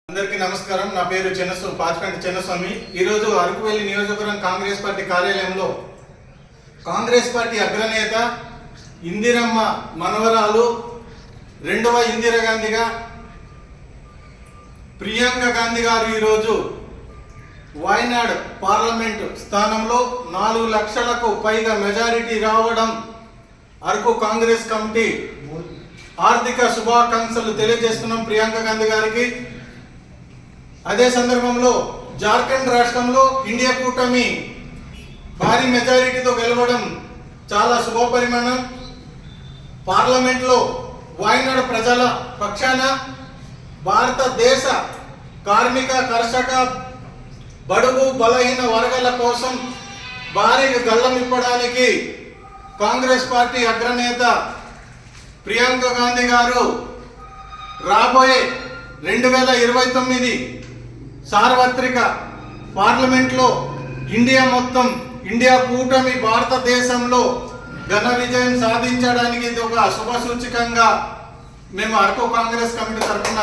అందరికీ నమస్కారం. నా పేరు పాచికంటి చిన్నస్వామి. ఈరోజు అరకువెల్లి నియోజకవర్గం కాంగ్రెస్ పార్టీ కార్యాలయంలో కాంగ్రెస్ పార్టీ అగ్రనేత ఇందిరమ్మ మనవరాలు రెండవ ఇందిరాగాంధీగా ప్రియాంక గాంధీ గారు ఈరోజు వాయనాడ్ పార్లమెంటు స్థానంలో 4 లక్షలకు పైగా మెజారిటీ రావడం అరకు కాంగ్రెస్ కమిటీ ఆర్థిక శుభాకాంక్షలు తెలియజేస్తున్నాం ప్రియాంక గాంధీ గారికి. అదే సందర్భంలో జార్ఖండ్ రాష్ట్రంలో ఇండియా కూటమి భారీ మెజారిటీతో గెలవడం చాలా శుభపరిమాణం. పార్లమెంట్లో వాయనాడ్ ప్రజల పక్షాన భారతదేశ కార్మిక కర్షక బడుగు బలహీన వర్గాల కోసం భారీగా గల్లమిప్పడానికి కాంగ్రెస్ పార్టీ అగ్రనేత ప్రియాంక గాంధీ గారు రాబోయే 2029 సార్వత్రిక పార్లమెంట్లో ఇండియా కూటమి భారతదేశంలో ఘన విజయం సాధించడానికి ఇది ఒక శుభ సూచకంగా మేము అరకు కాంగ్రెస్ కమిటీ తరఫున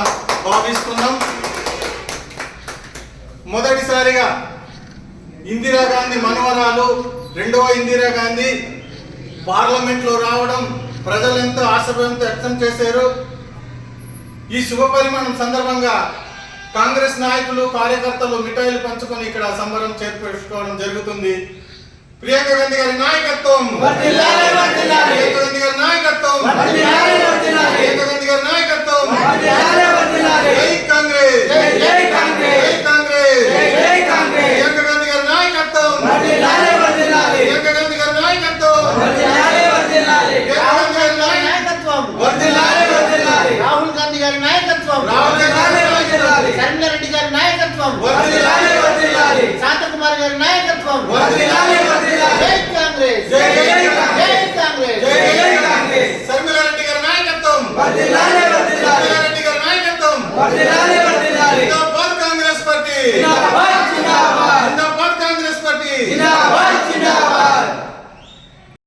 భావిస్తున్నాం. మొదటిసారిగా ఇందిరాగాంధీ మనవరాలు రెండవ ఇందిరాగాంధీ పార్లమెంట్లో రావడం ప్రజలెంతో ఆశాభావంతో వ్యక్తం చేశారు. ఈ శుభ పరిమాణం సందర్భంగా కాంగ్రెస్ నాయకులు కార్యకర్తలు మిఠాయిలు పంచుకొని ఇక్కడ సంబరం చేర్చుకోవడం జరుగుతుంది. ప్రియాంక గాంధీ గారి నాయకత్వం, ప్రియాంక గాంధీ గారి నాయకత్వం, ప్రియాంక గాంధీ గారి నాయకత్వం. జై కాంగ్రెస్, జై కాంగ్రెస్, జై కాంగ్రెస్, జై కాంగ్రెస్. ప్రియాంక గాంధీ గారి నాయకత్వం, ప్రియాంక గాంధీ గారి నాయకత్వం, రాహుల్ గాంధీ గారి నాయకత్వం, శర్మిలారెడ్డి గారి నాయకత్వం, శాంతకుమార్ గారి నాయకత్వం. జై కాంగ్రెస్, జై కాంగ్రెస్, జై కాంగ్రెస్. శర్మిలారెడ్డి గారి నాయకత్వం, శర్మిలారెడ్డి గారి నాయకత్వం.